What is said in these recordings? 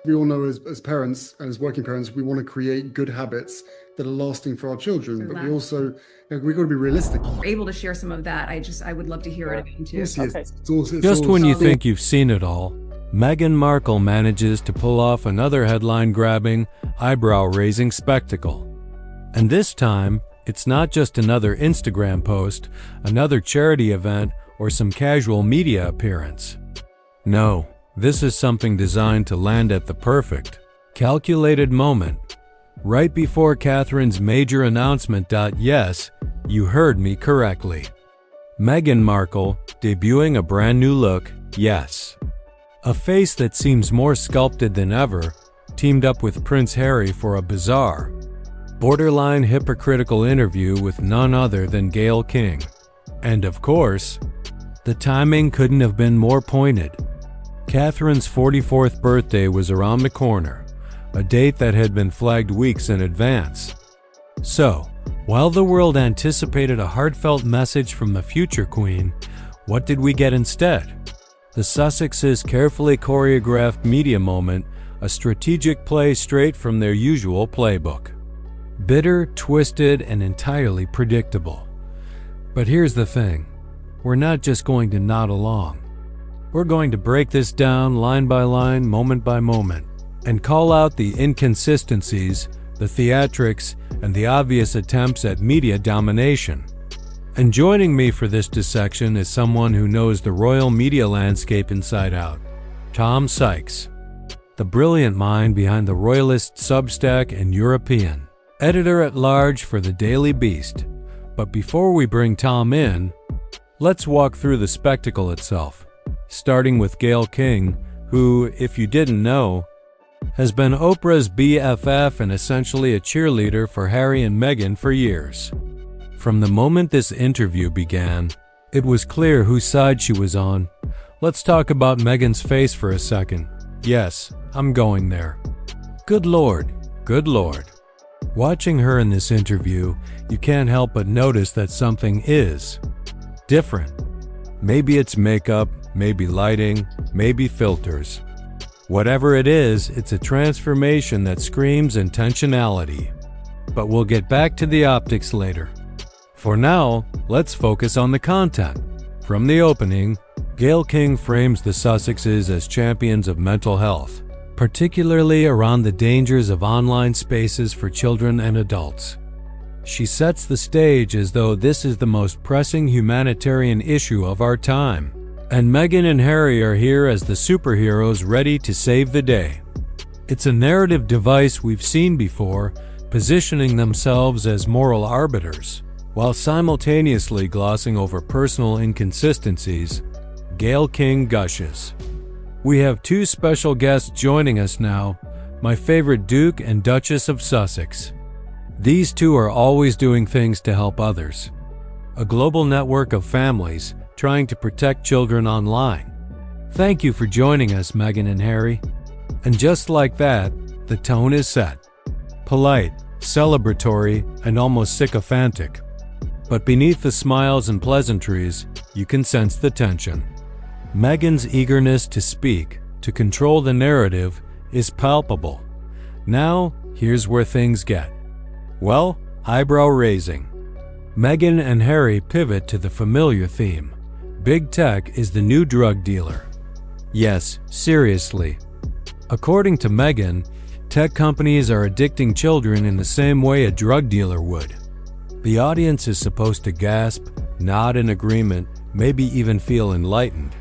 We all know as parents and as working parents, we want to create good habits that are lasting for our children, but we also, we've got to be realistic. We're able to share some of that. I would love to hear it again too. Just when you think you've seen it all, Meghan Markle manages to pull off another headline-grabbing, eyebrow-raising spectacle. And this time, it's not just another Instagram post, another charity event, or some casual media appearance. No, this is something designed to land at the perfect, calculated moment, right before Catherine's major announcement. Yes, you heard me correctly. Meghan Markle debuting a brand new look, yes. A face that seems more sculpted than ever, teamed up with Prince Harry for a bizarre, borderline hypocritical interview with none other than Gayle King. And of course, the timing couldn't have been more pointed. Catherine's 44th birthday was around the corner, a date that had been flagged weeks in advance. So, while the world anticipated a heartfelt message from the future queen, what did we get instead? The Sussex's carefully choreographed media moment, a strategic play straight from their usual playbook. Bitter, twisted, and entirely predictable. But here's the thing, we're not just going to nod along. We're going to break this down line by line, moment by moment, and call out the inconsistencies, the theatrics, and the obvious attempts at media domination. And joining me for this dissection is someone who knows the royal media landscape inside out, Tom Sykes, the brilliant mind behind the Royalist Substack and European, editor-at-large for the Daily Beast. But before we bring Tom in, let's walk through the spectacle itself, starting with Gayle King, who, if you didn't know, has been Oprah's BFF and essentially a cheerleader for Harry and Meghan for years. From the moment this interview began, it was clear whose side she was on. Let's talk about Meghan's face for a second. Yes, I'm going there. Good Lord, good Lord. Watching her in this interview, you can't help but notice that something is different. Maybe it's makeup, maybe lighting, maybe filters. Whatever it is, it's a transformation that screams intentionality. But we'll get back to the optics later. For now, let's focus on the content. From the opening, Gayle King frames the Sussexes as champions of mental health, particularly around the dangers of online spaces for children and adults. She sets the stage as though this is the most pressing humanitarian issue of our time, and Meghan and Harry are here as the superheroes ready to save the day. It's a narrative device we've seen before, positioning themselves as moral arbiters, while simultaneously glossing over personal inconsistencies. Gayle King gushes. We have two special guests joining us now, my favorite Duke and Duchess of Sussex. These two are always doing things to help others. A global network of families trying to protect children online. Thank you for joining us, Meghan and Harry. And just like that, the tone is set. Polite, celebratory, and almost sycophantic. But beneath the smiles and pleasantries, you can sense the tension. Meghan's eagerness to speak, to control the narrative, is palpable. Now, here's where things get, well, eyebrow-raising. Meghan and Harry pivot to the familiar theme. Big tech is the new drug dealer. Yes, seriously. According to Meghan, tech companies are addicting children in the same way a drug dealer would. The audience is supposed to gasp, nod in agreement, maybe even feel enlightened.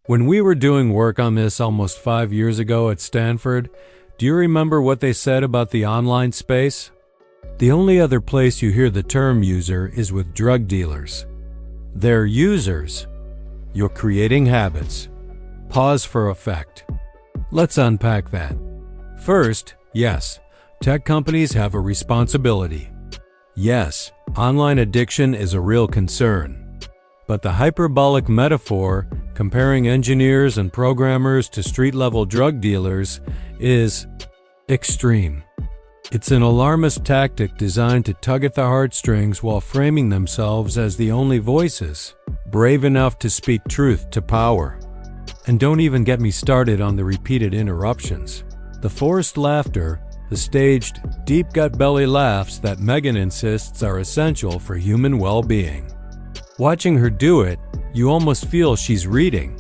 When we were doing work on this almost 5 years ago at Stanford, do you remember what they said about the online space? The only other place you hear the term user is with drug dealers. They're users. You're creating habits. Pause for effect. Let's unpack that. First, yes, tech companies have a responsibility. Yes, online addiction is a real concern. But the hyperbolic metaphor, comparing engineers and programmers to street-level drug dealers, is extreme. It's an alarmist tactic designed to tug at the heartstrings while framing themselves as the only voices, brave enough to speak truth to power. And don't even get me started on the repeated interruptions. The forced laughter, the staged, deep gut belly laughs that Meghan insists are essential for human well-being. Watching her do it, you almost feel she's reading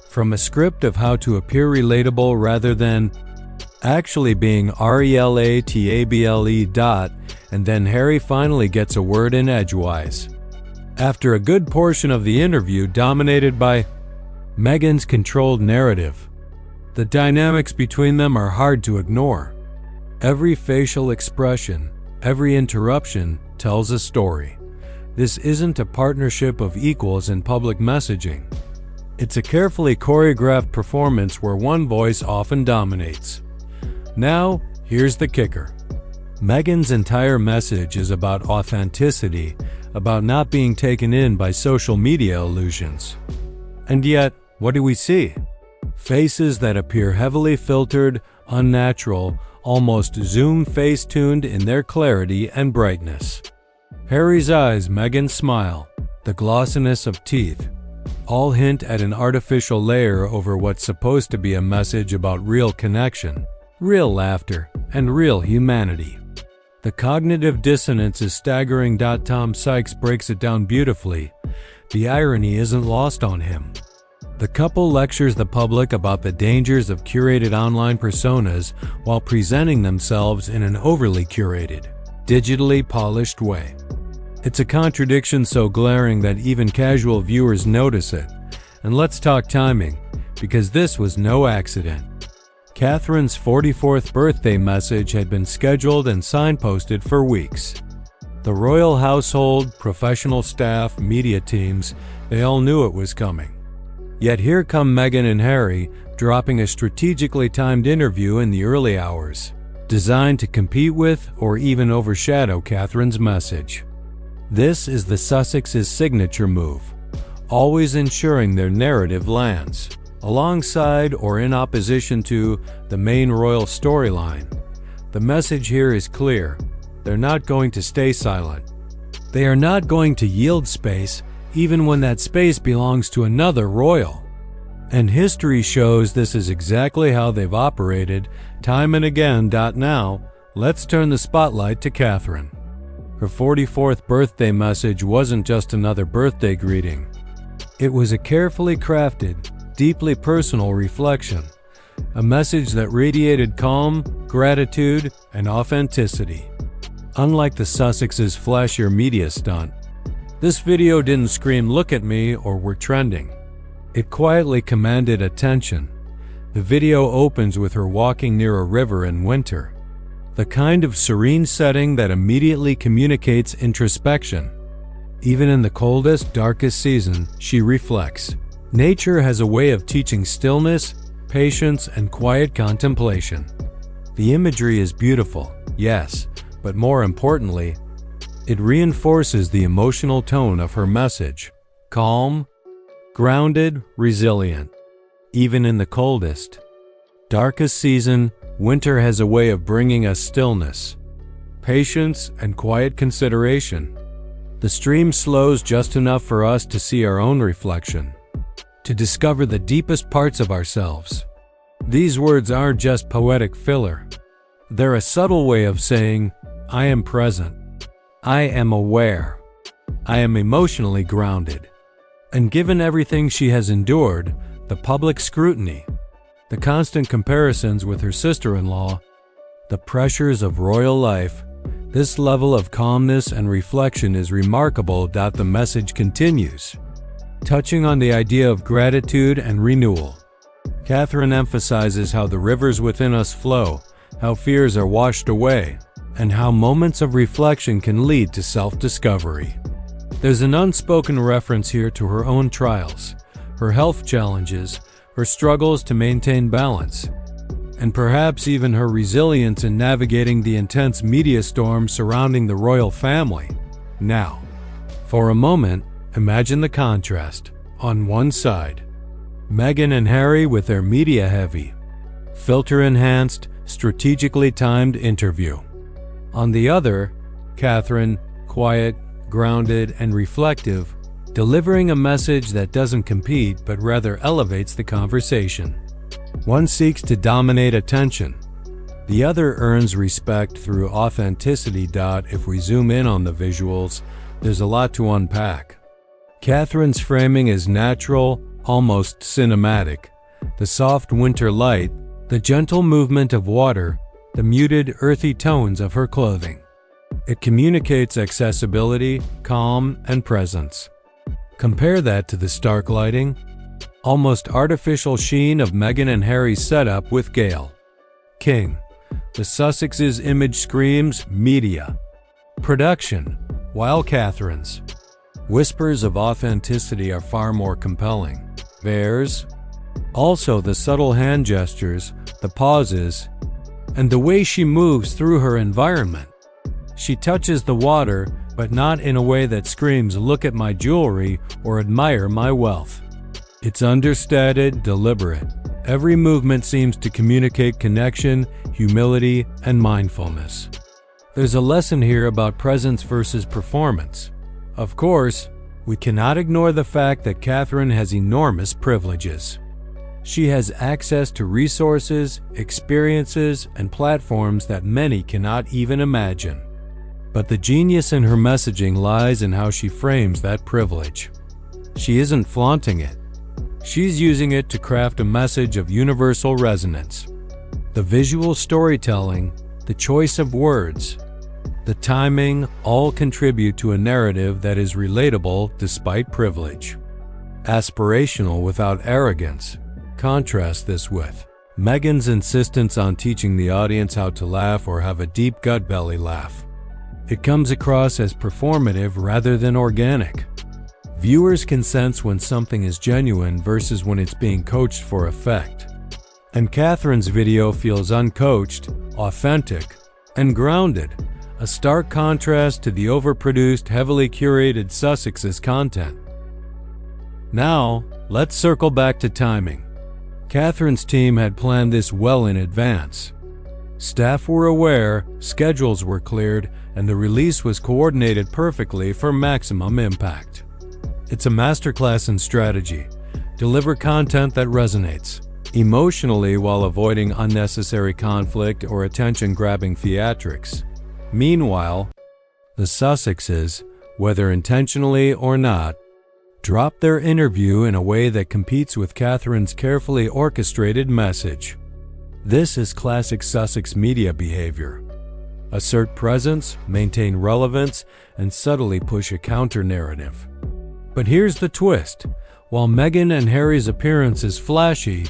from a script of how to appear relatable rather than actually being relatable. And then Harry finally gets a word in edgewise. After a good portion of the interview dominated by Meghan's controlled narrative, the dynamics between them are hard to ignore. Every facial expression, every interruption tells a story. This isn't a partnership of equals in public messaging. It's a carefully choreographed performance where one voice often dominates. Now, here's the kicker. Meghan's entire message is about authenticity, about not being taken in by social media illusions. And yet, what do we see? Faces that appear heavily filtered, unnatural, almost Zoom face-tuned in their clarity and brightness. Harry's eyes, Meghan's smile, the glossiness of teeth, all hint at an artificial layer over what's supposed to be a message about real connection, real laughter, and real humanity. The cognitive dissonance is staggering. Tom Sykes breaks it down beautifully. The irony isn't lost on him. The couple lectures the public about the dangers of curated online personas while presenting themselves in an overly curated, digitally polished way. It's a contradiction so glaring that even casual viewers notice it. And let's talk timing, because this was no accident. Catherine's 44th birthday message had been scheduled and signposted for weeks. The royal household, professional staff, media teams, they all knew it was coming. Yet here come Meghan and Harry, dropping a strategically timed interview in the early hours, designed to compete with or even overshadow Catherine's message. This is the Sussex's signature move, always ensuring their narrative lands alongside or in opposition to the main royal storyline. The message here is clear. They're not going to stay silent. They are not going to yield space, even when that space belongs to another royal. And history shows this is exactly how they've operated time and again. Now, let's turn the spotlight to Catherine. Her 44th birthday message wasn't just another birthday greeting. It was a carefully crafted, deeply personal reflection, a message that radiated calm, gratitude, and authenticity. Unlike the Sussex's flashier media stunt, this video didn't scream "look at me" or "we're trending." It quietly commanded attention. The video opens with her walking near a river in winter, the kind of serene setting that immediately communicates introspection. Even in the coldest, darkest season, she reflects. Nature has a way of teaching stillness, patience, and quiet contemplation. The imagery is beautiful, yes, but more importantly, it reinforces the emotional tone of her message. Calm, grounded, resilient. Even in the coldest, darkest season, winter has a way of bringing us stillness, patience, and quiet consideration. The stream slows just enough for us to see our own reflection, to discover the deepest parts of ourselves. These words aren't just poetic filler. They're a subtle way of saying, I am present. I am aware. I am emotionally grounded. And given everything she has endured, the public scrutiny, the constant comparisons with her sister-in-law, the pressures of royal life, this level of calmness and reflection is remarkable. The message continues, touching on the idea of gratitude and renewal. Catherine emphasizes how the rivers within us flow, how fears are washed away, and how moments of reflection can lead to self-discovery. There's an unspoken reference here to her own trials, her health challenges, her struggles to maintain balance, and perhaps even her resilience in navigating the intense media storm surrounding the royal family. Now, for a moment, imagine the contrast. On one side, Meghan and Harry with their media-heavy, filter-enhanced, strategically timed interview. On the other, Catherine, quiet, grounded, and reflective, delivering a message that doesn't compete but rather elevates the conversation. One seeks to dominate attention, The other earns respect through authenticity. If we zoom in on the visuals, there's a lot to unpack. Catherine's framing is natural, almost cinematic. The soft winter light, the gentle movement of water, the muted, earthy tones of her clothing. It communicates accessibility, calm, and presence. Compare that to the stark lighting, almost artificial sheen of Meghan and Harry's setup with Gail. King. The Sussex's image screams media. Production, while Catherine's whispers of authenticity are far more compelling. Theirs, also the subtle hand gestures, the pauses, and the way she moves through her environment. She touches the water, but not in a way that screams, "Look at my jewelry," or "Admire my wealth." It's understated, deliberate. Every movement seems to communicate connection, humility, and mindfulness. There's a lesson here about presence versus performance. Of course, we cannot ignore the fact that Catherine has enormous privileges. She has access to resources, experiences, and platforms that many cannot even imagine. But the genius in her messaging lies in how she frames that privilege. She isn't flaunting it. She's using it to craft a message of universal resonance. The visual storytelling, the choice of words, the timing all contribute to a narrative that is relatable despite privilege. Aspirational without arrogance. Contrast this with Meghan's insistence on teaching the audience how to laugh or have a deep gut belly laugh. It comes across as performative rather than organic. Viewers can sense when something is genuine versus when it's being coached for effect. And Catherine's video feels uncoached, authentic, and grounded, a stark contrast to the overproduced, heavily curated Sussex's content. Now, let's circle back to timing. Catherine's team had planned this well in advance. Staff were aware, schedules were cleared, and the release was coordinated perfectly for maximum impact. It's a masterclass in strategy. Deliver content that resonates emotionally while avoiding unnecessary conflict or attention-grabbing theatrics. Meanwhile, the Sussexes, whether intentionally or not, drop their interview in a way that competes with Catherine's carefully orchestrated message. This is classic Sussex media behavior. Assert presence, maintain relevance, and subtly push a counter-narrative. But here's the twist. While Meghan and Harry's appearance is flashy,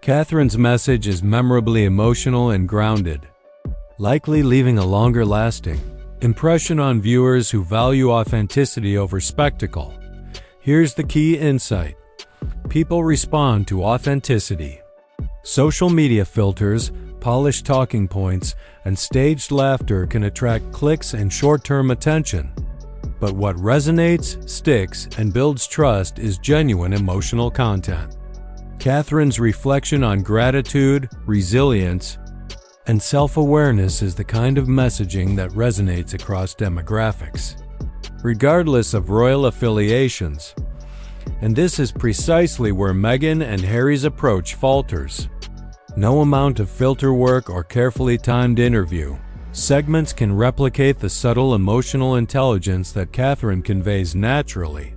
Catherine's message is memorably emotional and grounded, likely leaving a longer-lasting impression on viewers who value authenticity over spectacle. Here's the key insight. People respond to authenticity. Social media filters, polished talking points, and staged laughter can attract clicks and short-term attention. But what resonates, sticks, and builds trust is genuine emotional content. Catherine's reflection on gratitude, resilience, and self-awareness is the kind of messaging that resonates across demographics, regardless of royal affiliations. And this is precisely where Meghan and Harry's approach falters. No amount of filter work or carefully timed interview segments can replicate the subtle emotional intelligence that Catherine conveys naturally.